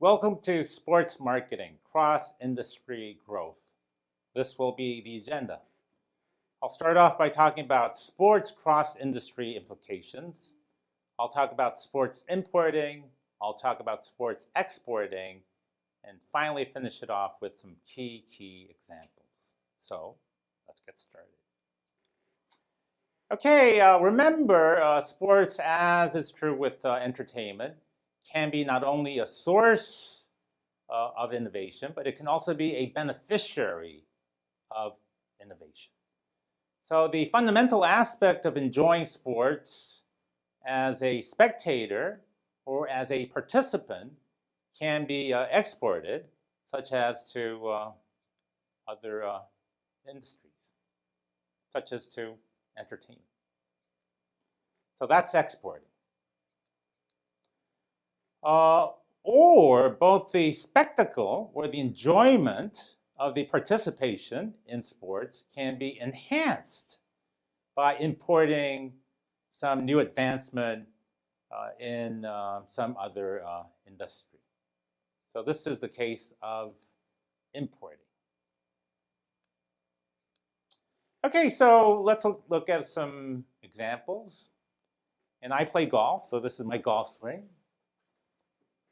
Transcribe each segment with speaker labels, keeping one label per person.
Speaker 1: Welcome to Sports Marketing, Cross-Industry Growth. This will be the agenda. I'll start off by talking about sports cross-industry implications. I'll talk about sports importing. I'll talk about sports exporting. And finally finish it off with some key examples. So let's get started. Okay, remember sports, as is true with entertainment, can be not only a source of innovation, but it can also be a beneficiary of innovation. So the fundamental aspect of enjoying sports as a spectator or as a participant can be exported, such as to other industries, such as to entertainment. So that's exporting. Or both the spectacle or the enjoyment of the participation in sports can be enhanced by importing some new advancement in some other industry. So this is the case of importing. Okay, so let's look at some examples. And I play golf, so this is my golf swing.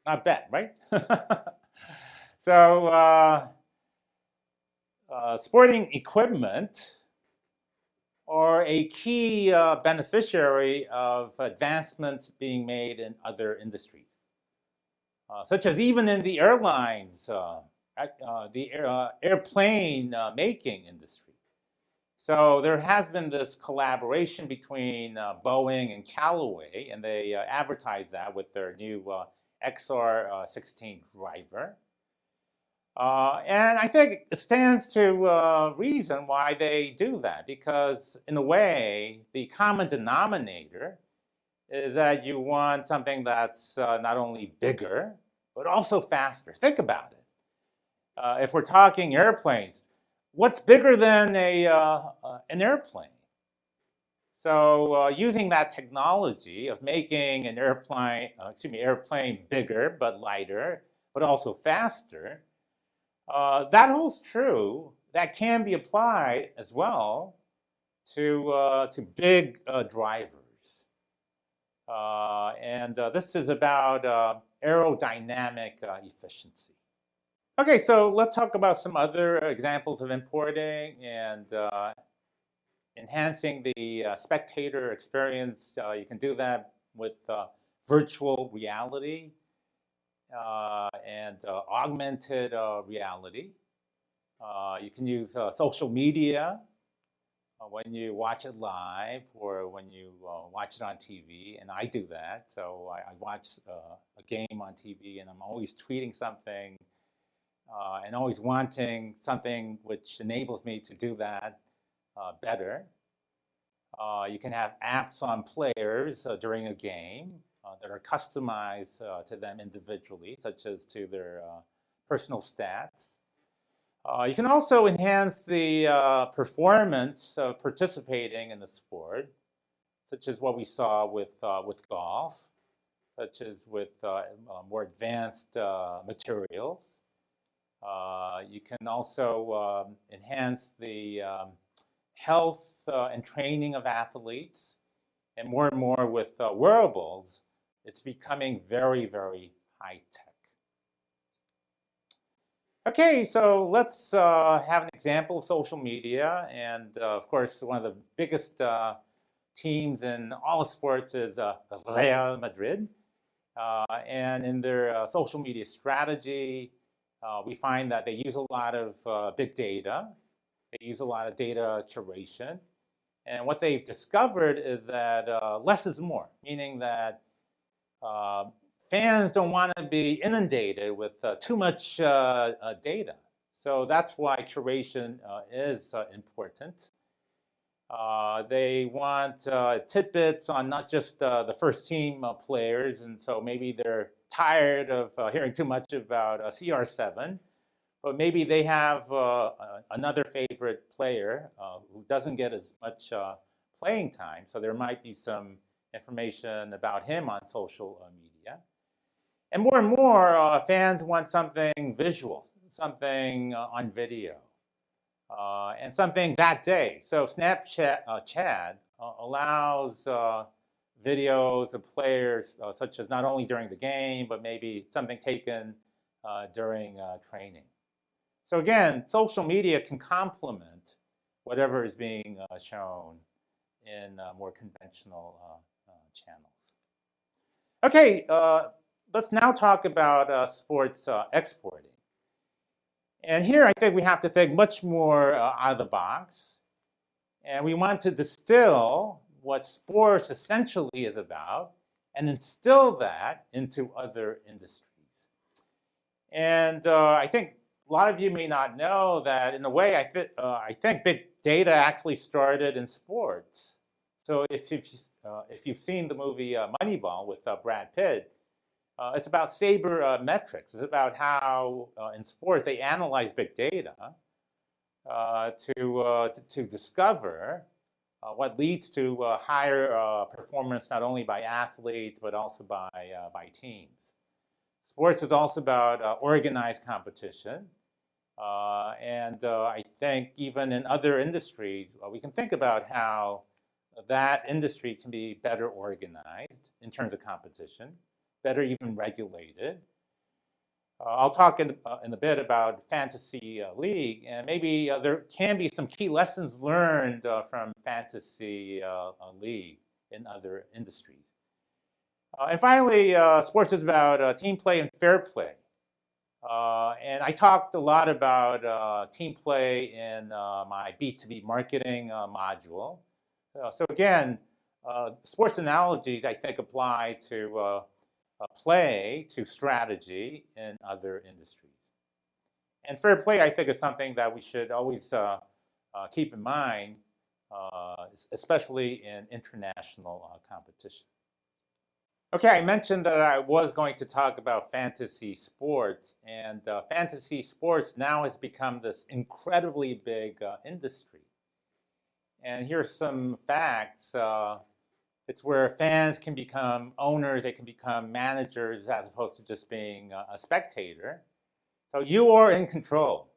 Speaker 1: Not bad, right? So sporting equipment are a key beneficiary of advancements being made in other industries, such as even in the airlines, the airplane making industry. So there has been this collaboration between Boeing and Callaway, and they advertise that with their new XR16 driver. And I think it stands to reason why they do that, because in a way, the common denominator is that you want something that's not only bigger, but also faster. Think about it. If we're talking airplanes, what's bigger than an airplane? So using that technology of making an airplane bigger but lighter, but also faster, that holds true. That can be applied as well to big drivers. And this is about aerodynamic efficiency. Okay, so let's talk about some other examples of importing and enhancing the spectator experience. You can do that with virtual reality and augmented reality. You can use social media when you watch it live or when you watch it on TV, and I do that. So I watch a game on TV and I'm always tweeting something and always wanting something which enables me to do that better. You can have apps on players during a game that are customized to them individually, such as to their personal stats. You can also enhance the performance of participating in the sport, such as what we saw with golf, such as with more advanced materials. You can also enhance the health and training of athletes, and more with wearables, it's becoming very high tech. Okay, so let's have an example of social media, and of course, one of the biggest teams in all of sports is Real Madrid, and in their social media strategy, we find that they use a lot of big data. They use a lot of data curation. And what they've discovered is that less is more, meaning that fans don't want to be inundated with too much data. So that's why curation is important. They want tidbits on not just the first team players, and so maybe they're tired of hearing too much about CR7. But maybe they have another favorite player who doesn't get as much playing time. So there might be some information about him on social media. And more, fans want something visual, something on video, and something that day. So Snapchat Chat allows videos of players, such as not only during the game, but maybe something taken during training. So again, social media can complement whatever is being shown in more conventional channels. Okay, let's now talk about sports exporting. And here I think we have to think much more out of the box. And we want to distill what sports essentially is about and instill that into other industries. And I think a lot of you may not know that in a way I think big data actually started in sports. So if you've seen the movie Moneyball with Brad Pitt, it's about sabermetrics. It's about how in sports they analyze big data to discover what leads to higher performance not only by athletes but also by teams. Sports is also about organized competition. And I think even in other industries, we can think about how that industry can be better organized in terms of competition, better even regulated. I'll talk in a bit about fantasy league, and maybe there can be some key lessons learned from fantasy league in other industries. And finally, sports is about team play and fair play. And I talked a lot about team play in my B2B marketing module. So again, sports analogies I think apply to play, to strategy in other industries. And fair play I think is something that we should always keep in mind, especially in international competition. Okay, I mentioned that I was going to talk about fantasy sports, and fantasy sports now has become this incredibly big industry. And here's some facts. It's where fans can become owners, they can become managers as opposed to just being a spectator. So you are in control.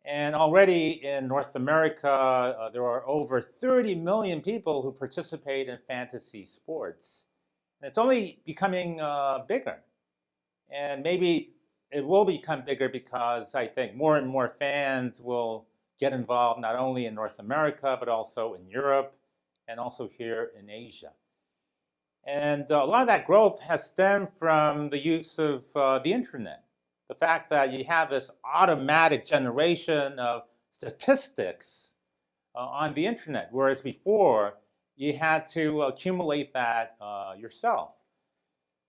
Speaker 1: And already in North America, there are over 30 million people who participate in fantasy sports. And it's only becoming bigger. And maybe it will become bigger because I think more and more fans will get involved not only in North America, but also in Europe and also here in Asia. And a lot of that growth has stemmed from the use of the internet. The fact that you have this automatic generation of statistics on the internet, whereas before you had to accumulate that yourself.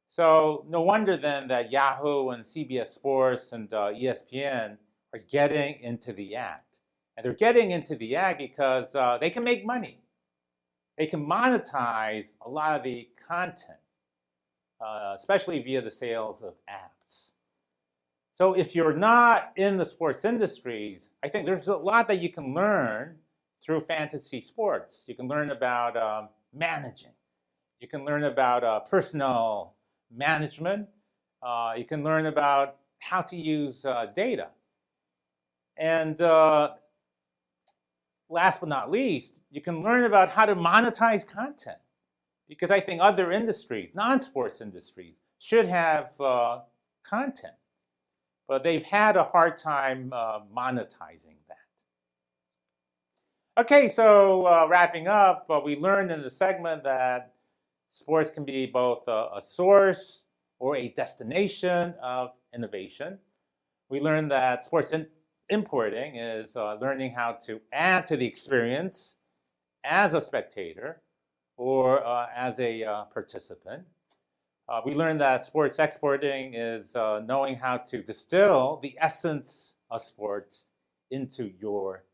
Speaker 1: So no wonder then that Yahoo and CBS Sports and ESPN are getting into the act. And they're getting into the act because they can make money. They can monetize a lot of the content, especially via the sales of apps. So if you're not in the sports industries, I think there's a lot that you can learn through fantasy sports. You can learn about managing. You can learn about personnel management. You can learn about how to use data. And last but not least, you can learn about how to monetize content. Because I think other industries, non-sports industries, should have content. But they've had a hard time monetizing that. Okay, so wrapping up, we learned in the segment that sports can be both a source or a destination of innovation. We learned that sports importing is learning how to add to the experience as a spectator or as a participant. We learned that sports exporting is knowing how to distill the essence of sports into your